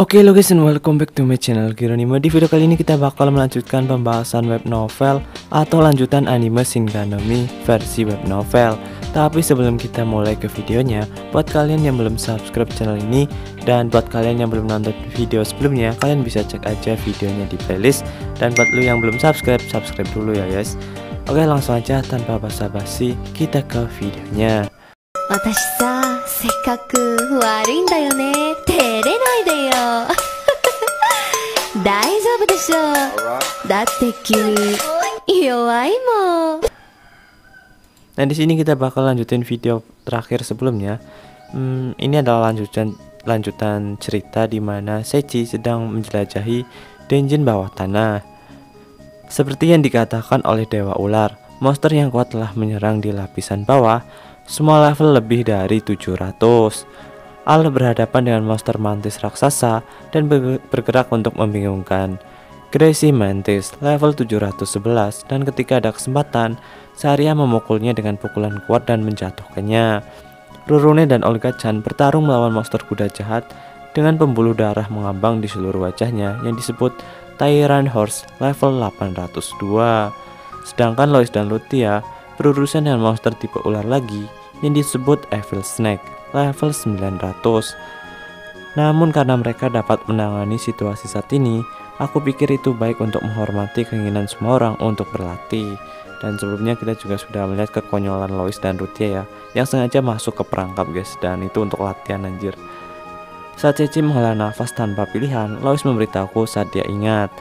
Oke lo guys, and welcome back to my channel Gironimo. Di video kali ini kita bakal melanjutkan pembahasan web novel atau lanjutan anime Shinganami versi web novel. Tapi sebelum kita mulai ke videonya, buat kalian yang belum subscribe channel ini dan buat kalian yang belum nonton video sebelumnya, kalian bisa cek aja videonya di playlist. Dan buat lo yang belum subscribe, subscribe dulu ya guys. Oke, langsung aja tanpa basa-basi kita ke videonya. 私さ、せっかく悪いんだよね。照れないでよ。大丈夫でしょ。だって君弱いもん。 Nah, di sini kita bakal lanjutin video terakhir sebelumnya. Ini adalah lanjutan cerita di mana Seichi sedang menjelajahi dungeon bawah tanah. Seperti yang dikatakan oleh Dewa Ular, monster yang kuat telah menyerang di lapisan bawah. Semua level lebih dari 700. Al berhadapan dengan monster mantis raksasa dan bergerak untuk membingungkan. Crazy Mantis level 711, dan ketika ada kesempatan, Saria memukulnya dengan pukulan kuat dan menjatuhkannya. Rurune dan Olga-chan bertarung melawan monster kuda jahat dengan pembuluh darah mengambang di seluruh wajahnya yang disebut Tyrant Horse level 802. Sedangkan Lois dan Lutia berurusan dengan monster tipe ular lagi yang disebut Evil Snake level 900. Namun karena mereka dapat menangani situasi saat ini, aku pikir itu baik untuk menghormati keinginan semua orang untuk berlatih. Dan sebelumnya kita juga sudah melihat kekonyolan Lois dan Lutia ya, yang sengaja masuk ke perangkap guys, dan itu untuk latihan anjir. Saat Seichi menghela nafas tanpa pilihan, Lois memberitahuku saat dia ingat.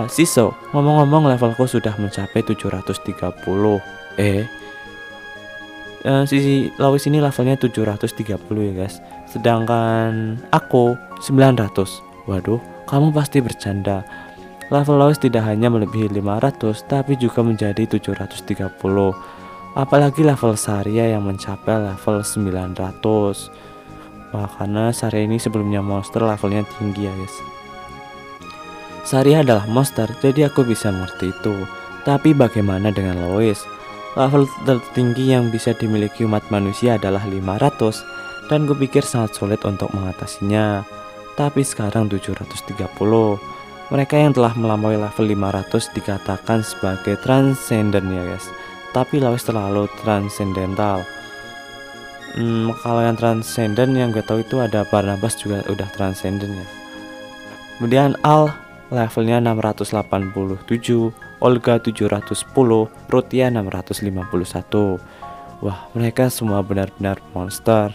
Shiso, ngomong-ngomong levelku sudah mencapai 730. Si Lois ini levelnya 730 ya guys, sedangkan aku 900. Waduh, kamu pasti bercanda. Level Lois tidak hanya melebihi 500 tapi juga menjadi 730. Apalagi level Saria yang mencapai level 900. Wah, karena Saria ini sebelumnya monster levelnya tinggi ya guys. Saria adalah monster, jadi aku bisa mengerti itu. Tapi bagaimana dengan Lois? Level tertinggi yang bisa dimiliki umat manusia adalah 500, dan gue pikir sangat sulit untuk mengatasinya. Tapi sekarang 730. Mereka yang telah melampaui level 500 dikatakan sebagai transcendent ya guys. Tapi Lois terlalu transcendental. Kalau yang transcendent yang gue tahu itu ada Barnabas juga udah transcendent ya. Kemudian Al levelnya 687, Olga 710, Rutia 651. Wah, mereka semua benar-benar monster.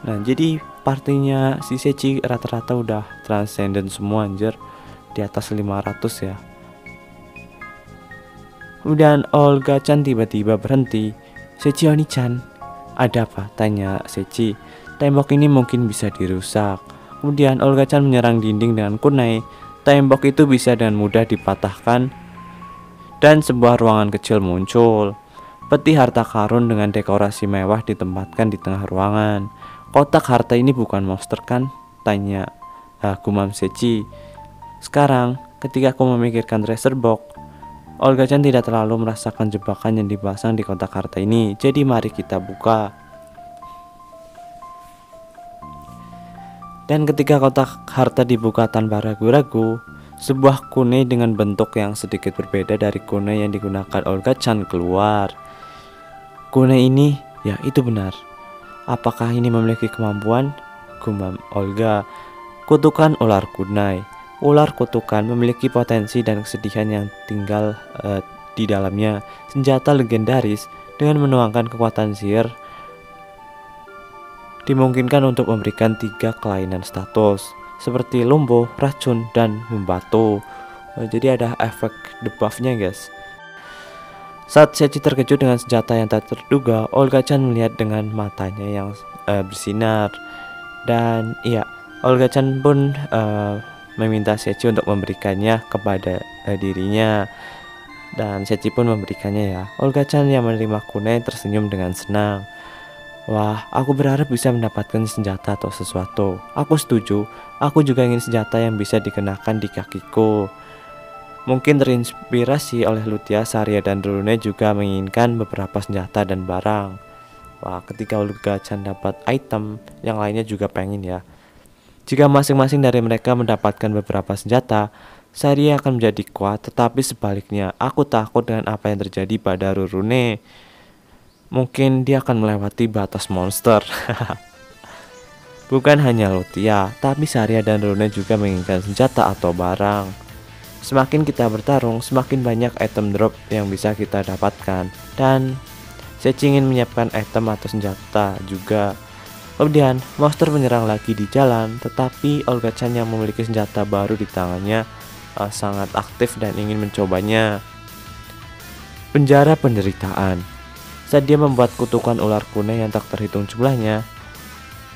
Nah, jadi partinya si Seichi rata-rata udah transcendent semua anjir, di atas 500 ya. Kemudian Olga-chan tiba-tiba berhenti. Seichi Oni-chan, ada apa? Tanya Seichi. Tembok ini mungkin bisa dirusak. Kemudian Olga-chan menyerang dinding dengan kunai. Tembok itu bisa dengan mudah dipatahkan dan sebuah ruangan kecil muncul. Peti harta karun dengan dekorasi mewah ditempatkan di tengah ruangan. Kotak harta ini bukan monster kan? Tanya gumam Seichi. Sekarang ketika aku memikirkan treasure box, Olga-chan tidak terlalu merasakan jebakan yang dipasang di kotak harta ini. Jadi mari kita buka. Dan ketika kotak harta dibuka tanpa ragu-ragu, sebuah kunai dengan bentuk yang sedikit berbeda dari kunai yang digunakan Olga-chan keluar. Kunai ini, ya itu benar. Apakah ini memiliki kemampuan? Gumam Olga. Kutukan ular kunai. Ular kutukan memiliki potensi dan kesedihan yang tinggal di dalamnya. Senjata legendaris dengan menuangkan kekuatan sihir dimungkinkan untuk memberikan 3 kelainan status seperti lumpuh, racun, dan membatu. Jadi ada efek debuffnya guys. Saat Seichi terkejut dengan senjata yang tak terduga, Olga-chan melihat dengan matanya yang bersinar. Dan iya, Olga-chan pun meminta Seichi untuk memberikannya kepada dirinya. Dan Seichi pun memberikannya ya. Olga-chan yang menerima kunai tersenyum dengan senang. Wah, aku berharap bisa mendapatkan senjata atau sesuatu. Aku setuju, aku juga ingin senjata yang bisa dikenakan di kakiku. Mungkin terinspirasi oleh Lutia, Saria, dan Rune juga menginginkan beberapa senjata dan barang. Wah, ketika Olga-chan dapat item, yang lainnya juga pengen ya. Jika masing-masing dari mereka mendapatkan beberapa senjata, Saria akan menjadi kuat, tetapi sebaliknya, aku takut dengan apa yang terjadi pada Rurune. Mungkin dia akan melewati batas monster. Bukan hanya Lutia, tapi Saria dan Rurune juga menginginkan senjata atau barang. Semakin kita bertarung, semakin banyak item drop yang bisa kita dapatkan. Dan Sechi ingin menyiapkan item atau senjata juga. Kemudian, monster menyerang lagi di jalan, tetapi Olga-chan yang memiliki senjata baru di tangannya sangat aktif dan ingin mencobanya. Penjara penderitaan. Saat dia membuat kutukan ular kuning yang tak terhitung jumlahnya,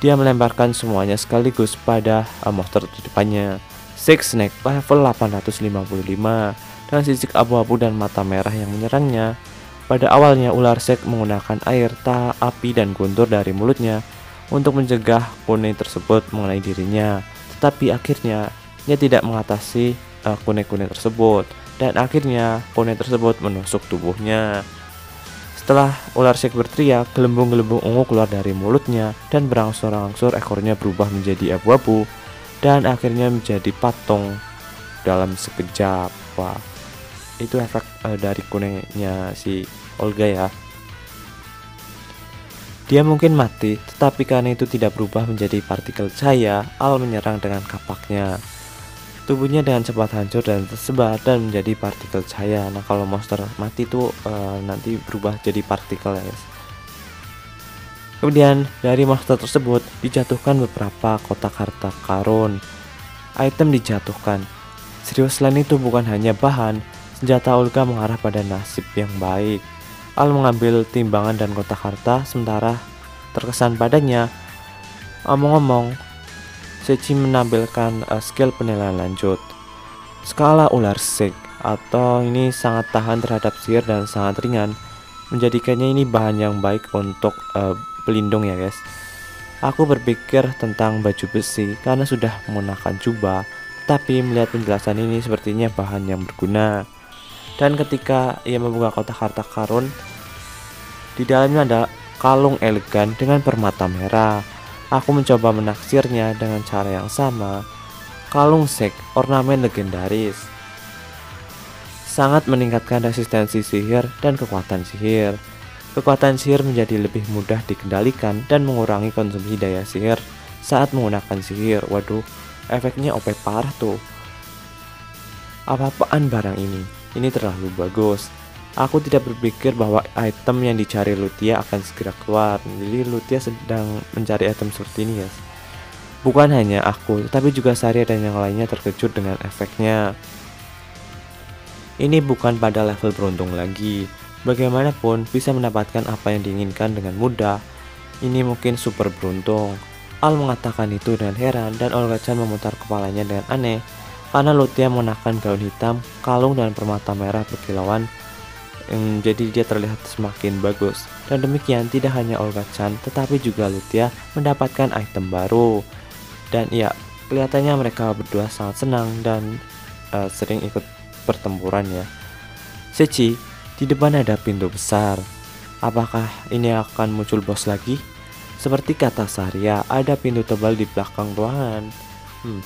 dia melemparkan semuanya sekaligus pada monster di depannya. Six Snake level 855 dengan sisik abu-abu dan mata merah yang menyerangnya. Pada awalnya, ular Sek menggunakan air, api, dan guntur dari mulutnya untuk mencegah kuning tersebut mengenai dirinya, tetapi akhirnya dia tidak mengatasi kuning-kuning tersebut, dan akhirnya kuning tersebut menusuk tubuhnya. Setelah ular Sek berteriak, gelembung-gelembung ungu keluar dari mulutnya dan berangsur-angsur ekornya berubah menjadi abu-abu dan akhirnya menjadi patung dalam sekejap. Wah, itu efek dari kuningnya si Olga ya. Dia mungkin mati, tetapi karena itu tidak berubah menjadi partikel cahaya, Al menyerang dengan kapaknya. Tubuhnya dengan cepat hancur dan tersebar dan menjadi partikel cahaya. Nah, kalau monster mati tuh nanti berubah jadi partikel ya guys. Kemudian dari monster tersebut dijatuhkan beberapa kotak harta karun. Item dijatuhkan. Serius, selain itu bukan hanya bahan, senjata Olga mengarah pada nasib yang baik. Al mengambil timbangan dan kotak harta, sementara terkesan padanya. Omong-omong, Sechi menampilkan skill penilaian lanjut. Skala ular Sek, atau ini sangat tahan terhadap sihir dan sangat ringan, menjadikannya ini bahan yang baik untuk pelindung ya guys. Aku berpikir tentang baju besi karena sudah menggunakan jubah, tapi melihat penjelasan ini sepertinya bahan yang berguna. Dan ketika ia membuka kotak harta karun, di dalamnya ada kalung elegan dengan permata merah. Aku mencoba menaksirnya dengan cara yang sama. Kalung Sek, ornamen legendaris, sangat meningkatkan resistensi sihir dan kekuatan sihir. Kekuatan sihir menjadi lebih mudah dikendalikan dan mengurangi konsumsi daya sihir saat menggunakan sihir. Waduh, efeknya OP parah tuh. Apa-apaan barang ini? Ini terlalu bagus. Aku tidak berpikir bahwa item yang dicari Lutia akan segera keluar. Jadi Lutia sedang mencari item seperti ini guys. Bukan hanya aku, tapi juga Saria dan yang lainnya terkejut dengan efeknya. Ini bukan pada level beruntung lagi. Bagaimanapun bisa mendapatkan apa yang diinginkan dengan mudah. Ini mungkin super beruntung. Al mengatakan itu dengan heran dan Olga-chan memutar kepalanya dengan aneh karena Lutia mengenakan gaun hitam, kalung dan permata merah berkilauan. Jadi dia terlihat semakin bagus. Dan demikian tidak hanya Olga-chan tetapi juga Lutia mendapatkan item baru. Dan ya, kelihatannya mereka berdua sangat senang dan sering ikut pertempuran ya. Sechi, di depan ada pintu besar. Apakah ini akan muncul bos lagi? Seperti kata Saria, ada pintu tebal di belakang ruangan.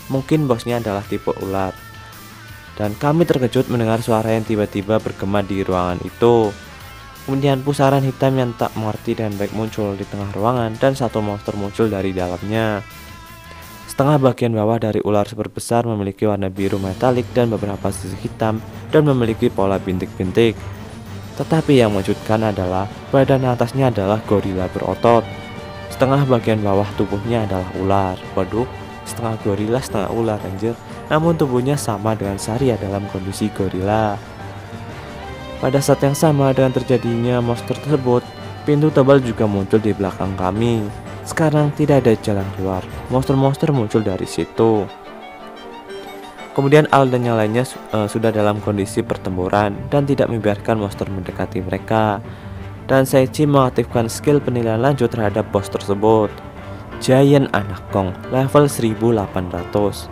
Mungkin bosnya adalah tipe ular. Dan kami terkejut mendengar suara yang tiba-tiba bergema di ruangan itu. Kemudian pusaran hitam yang tak mengerti dan baik muncul di tengah ruangan dan satu monster muncul dari dalamnya. Setengah bagian bawah dari ular super besar memiliki warna biru metalik dan beberapa sisi hitam dan memiliki pola bintik-bintik. Tetapi yang mengejutkan adalah badan atasnya adalah gorila berotot. Setengah bagian bawah tubuhnya adalah ular. Waduh, setengah gorila setengah ular anjir. Namun tubuhnya sama dengan Saria dalam kondisi gorila. Pada saat yang sama dengan terjadinya monster tersebut, pintu tebal juga muncul di belakang kami. Sekarang tidak ada jalan keluar. Monster-monster muncul dari situ. Kemudian Al dan yang lainnya sudah dalam kondisi pertempuran dan tidak membiarkan monster mendekati mereka. Dan Sechi mengaktifkan skill penilaian lanjut terhadap bos tersebut. Giant Anakong level 1800.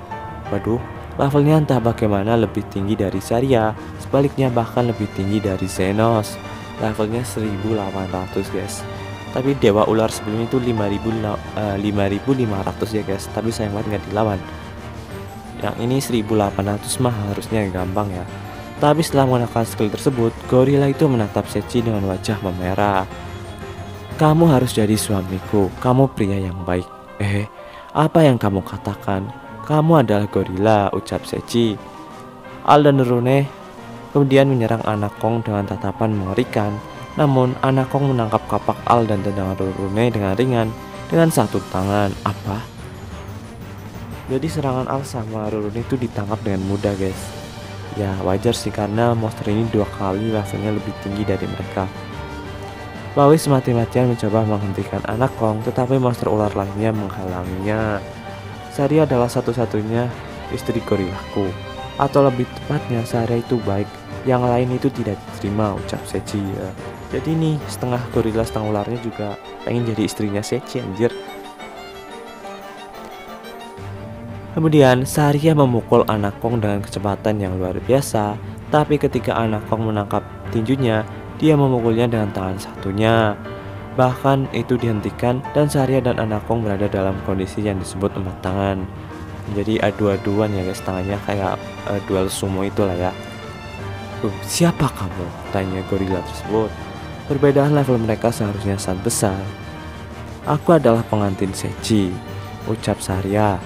Waduh, levelnya entah bagaimana lebih tinggi dari Saria, sebaliknya bahkan lebih tinggi dari Zenos. Levelnya 1800 guys. Tapi dewa ular sebelumnya itu 5500 ya guys, tapi sayang banget nggak dilawan. Yang ini 1800 mah harusnya gampang ya. Tapi setelah menggunakan skill tersebut, gorila itu menatap Sechi dengan wajah memerah. Kamu harus jadi suamiku, kamu pria yang baik. Apa yang kamu katakan? Kamu adalah gorila, ucap Sechi. Al dan Rune kemudian menyerang Anakong dengan tatapan mengerikan. Namun Anakong menangkap kapak Al dan tendangan Rune dengan ringan dengan satu tangan. Apa? Jadi serangan Al sama Rune itu ditangkap dengan mudah guys. Ya wajar sih karena monster ini 2 kali levelnya lebih tinggi dari mereka. Lois mati-matian mencoba menghentikan Anakong, tetapi monster ular lainnya menghalanginya. Saria adalah satu-satunya istri gorilaku. Atau lebih tepatnya Saria itu baik, yang lain itu tidak diterima, ucap Sechi ya. Jadi nih setengah gorila setengah ularnya juga pengen jadi istrinya Sechi anjir. Kemudian Saria memukul Anakong dengan kecepatan yang luar biasa. Tapi ketika Anakong menangkap tinjunya, dia memukulnya dengan tangan satunya. Bahkan itu dihentikan dan Saria dan Anakong berada dalam kondisi yang disebut 4 tangan. Jadi adu-aduan ya guys, tangannya kayak duel sumo itulah ya. Siapa kamu? Tanya gorila tersebut. Perbedaan level mereka seharusnya sangat besar. Aku adalah pengantin Sechi, ucap Saria.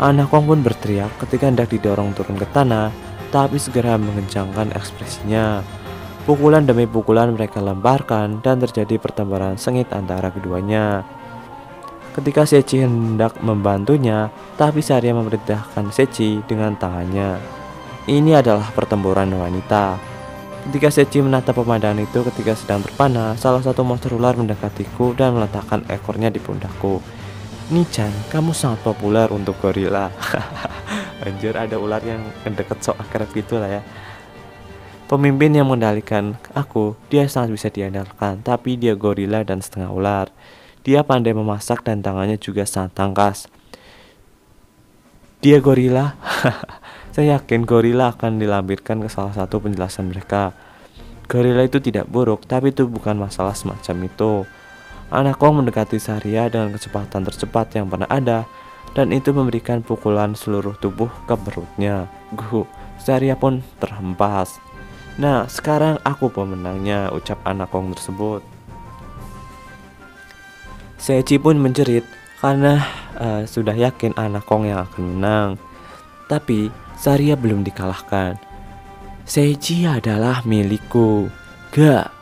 Anakong pun berteriak ketika hendak didorong turun ke tanah, tapi segera mengencangkan ekspresinya. Pukulan demi pukulan mereka lemparkan dan terjadi pertempuran sengit antara keduanya. Ketika Sechi hendak membantunya, tapi Saria memerintahkan Sechi dengan tangannya. Ini adalah pertempuran wanita. Ketika Sechi menatap pemandangan itu ketika sedang terpana, salah satu monster ular mendekatiku dan meletakkan ekornya di pundakku. Nichan, kamu sangat populer untuk gorila. Anjir, ada ular yang deket sok akrab gitu lah ya. Pemimpin yang mengendalikan aku, dia sangat bisa diandalkan, tapi dia gorila dan setengah ular. Dia pandai memasak dan tangannya juga sangat tangkas. Dia gorila. Saya yakin gorila akan dilampirkan ke salah satu penjelasan mereka. Gorila itu tidak buruk, tapi itu bukan masalah semacam itu. Anakong mendekati Saria dengan kecepatan tercepat yang pernah ada, dan itu memberikan pukulan seluruh tubuh ke perutnya. Saria pun terhempas. Nah, sekarang aku pemenangnya, ucap Anakong tersebut. Sechi pun menjerit karena sudah yakin Anakong yang akan menang. Tapi Saria belum dikalahkan. Sechi adalah milikku. Gak,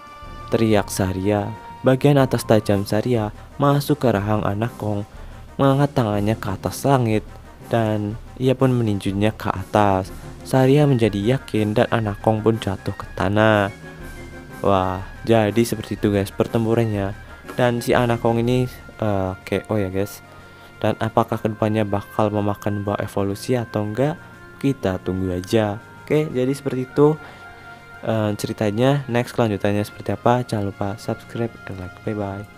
teriak Saria. Bagian atas tajam Saria masuk ke rahang Anakong, mengangkat tangannya ke atas langit, dan ia pun meninjunya ke atas. Saria menjadi yakin dan Anakong pun jatuh ke tanah. Wah, jadi seperti itu guys pertempurannya. Dan si Anakong ini KO ya guys. Dan apakah kedepannya bakal memakan buah evolusi atau enggak, kita tunggu aja. Oke, jadi seperti itu ceritanya. Next kelanjutannya seperti apa, jangan lupa subscribe dan like. Bye bye.